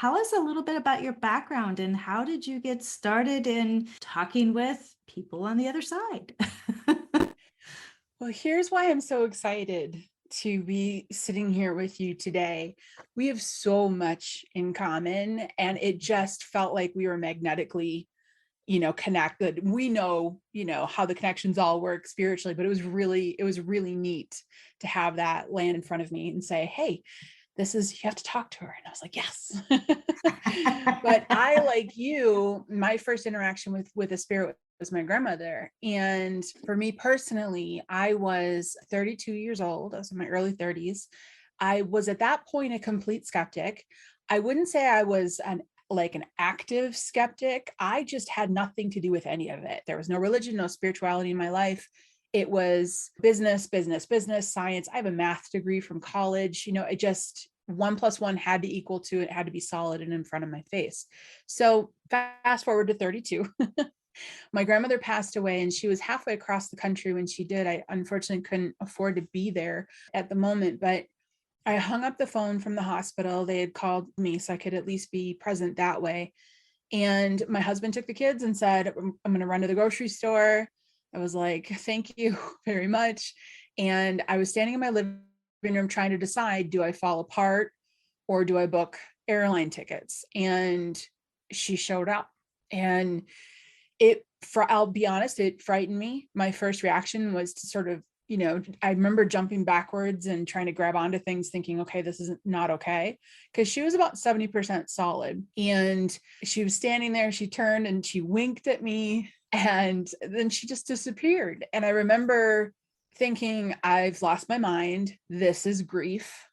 tell us a little bit about your background and how did you get started in talking with people on the other side? Well, here's why I'm so excited to be sitting here with you today. We have so much in common, and it just felt like we were magnetically, connected. We know, how the connections all work spiritually, but it was really neat to have that land in front of me and say, "Hey, you have to talk to her." And I was like, "Yes." But I, like you, my first interaction with a spirit was my grandmother. And for me personally, I was 32 years old. I was in my early 30s. I was at that point a complete skeptic. I wouldn't say I was an active skeptic. I just had nothing to do with any of it. There was no religion, no spirituality in my life. It was business, business, business, science. I have a math degree from college. It just 1 + 1 had to equal 2. It had to be solid and in front of my face. So fast forward to 32. My grandmother passed away and she was halfway across the country when she did. I unfortunately couldn't afford to be there at the moment, but I hung up the phone from the hospital. They had called me so I could at least be present that way. And my husband took the kids and said, I'm going to run to the grocery store. I was like, thank you very much. And I was standing in my living room trying to decide, do I fall apart or do I book airline tickets? And she showed up. And I'll be honest, it frightened me. My first reaction was to sort of, I remember jumping backwards and trying to grab onto things thinking, okay, this is not okay. Cause she was about 70% solid and she was standing there. She turned and she winked at me and then she just disappeared. And I remember thinking, I've lost my mind. This is grief.